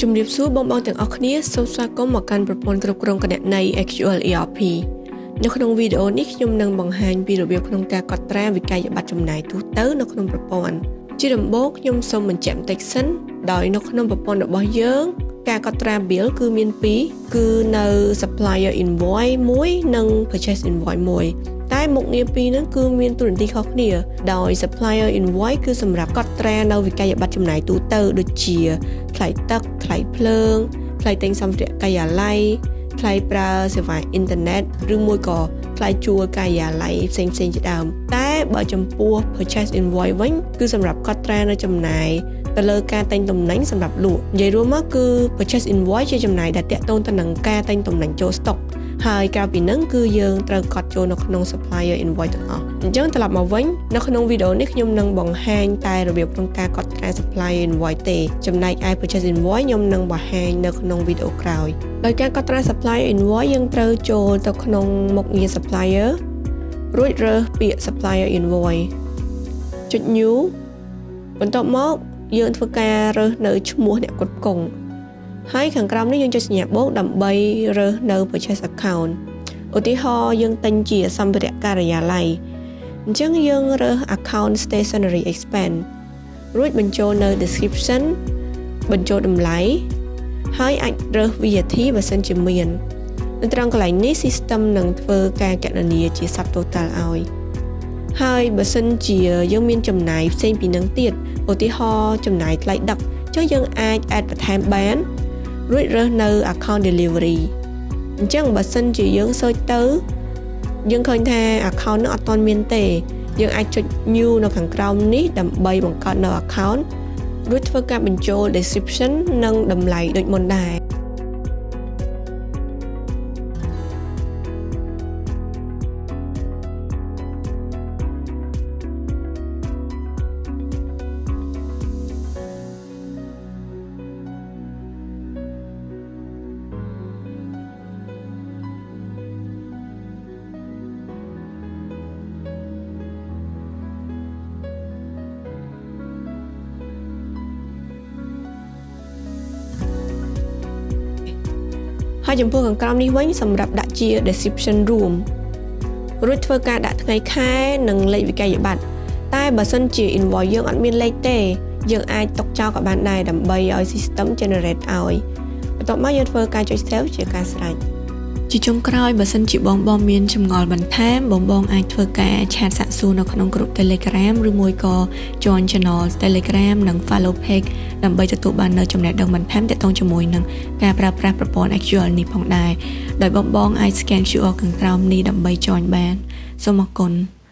ជំរាបសួរបងទាំងអស់គ្នាសូមស្វាគមន៍មកកាន់ប្រព័ន្ធគ្រប់គ្រងគណនេយ្យ SQL ERP នៅក្នុងវីដេអូនេះខ្ញុំនឹងបង្ហាញពីរបៀបក្នុងការកត់ត្រាវិក័យប័ត្រចំណាយទូទៅនៅក្នុងប្រព័ន្ធជាដំបូងខ្ញុំសូមបញ្ជាក់បន្តិចសិនដោយនៅក្នុងប្រព័ន្ធរបស់យើងការកត់ត្រា bill គឺមាន2គឺនៅ supplier invoice 1និង purchase invoice 1តែមុខងារពីរហ្នឹងគឺមានតួនាទីខុសគ្នាដោយ supplier invoice គឺសម្រាប់កត់ត្រានៅវិក័យប័ត្រចំណាយទូទៅដូចជាថ្លៃទឹកថ្លៃភ្លើងថ្លៃទិញសម្ភារៈការិយាល័យថ្លៃប្រើសេវាអ៊ីនធឺណិតឬមួយក៏ថ្លៃជួលការិយាល័យផ្សេងជាដើមតែបើចំពោះ purchase invoice វិញគឺសម្រាប់កត់ត្រានៅចំណាយទៅលើការទិញទំនិញសម្រាប់លក់និយាយរួមមកគឺ purchase invoice ជាចំណាយដែលទាក់ទងទៅនឹងការទិញទំនិញចូល stock ហើយក្រៅពីហ្នឹងគឺយើងត្រូវកត់ចូលនៅក្នុង supplier invoice ទាំងអស់អញ្ចឹងត្រឡប់មកវិញនៅក្នុងវីដេអូនេះខ្ញុំនឹងបង្ហាញតែរបៀបក្នុងការកត់ត្រា supplier invoice ទេចំណែកឯ purchase invoice ខ្ញុំនឹងបង្ហាញនៅក្នុងវីដេអូក្រោយដោយការកត់ត្រា supplier invoice យើងត្រូវចូលទៅក្នុងមុខងារ supplier រួចរើសពាក្យ supplier invoice ចុច new បន្ទាប់មកយើងធ្វើការរើសនៅឈ្មោះអ្នកផ្គត់ផ្គង់ហើយខាងក្រោមនេះយើងចុចសញ្ញាបូកដើម្បីរើសនៅ purchase account ឧទាហរណ៍យើងទិញជាសម្ភារៈការិយាល័យអញ្ចឹងយើងរើស account stationery expense រួចបញ្ចូលនៅ description បញ្ចូលតម្លៃហើយអាចរើស VAT បើសិនជាមាននៅត្រង់កន្លែងនេះ system នឹងធ្វើការគណនាជា sub total ឲ្យហើយបើសិនជាយើងមានចំណាយផ្សេងពីនឹងទៀតឧទាហរណ៍ចំណាយថ្លៃដឹកចុះយើងអាច add បន្ថែមបានរួចរើសនៅ account delivery អញ្ចឹងបើសិនជាយើង search ទៅយើងឃើញថា account នោះអត់ទាន់មានទេយើងអាចចុច new នៅខាងក្រោមនេះដើម្បីបង្កើតនៅ account រួចធ្វើការបញ្ចូល description និងតម្លៃដូចមុនដែរហើយចំពោះខាងក្រោមនេះវិញសម្រាប់ដាក់ជា description រួមរួចធ្វើការដាក់ថ្ងៃខែនិងលេខវិក័យប័ត្រតែបើសិនជា invoice យើងអត់មានលេខទេយើងអាចទុកចោលក៏បានដែរដើម្បីឲ្យ system generate ឲ្យបន្ទាប់មកយើងធ្វើការចុច save ជាការស្រេចជាចុងក្រោយបើសិនជាបងមានចម្ងល់បន្ថែមបងអាចធ្វើការឆាតសាកសួរនៅក្នុងក្រុម Telegram ឬមួយក៏ join channel Telegram និង follow page ដើម្បីទទួលបាននៅចំណេះដឹងបន្ថែមទាក់ទងជាមួយនឹងការប្រើប្រាស់ប្រព័ន្ធ SQL នេះផងដែរដោយបងអាច scan QR ខាងក្រោមនេះដើម្បី join បានសូមអរគុណ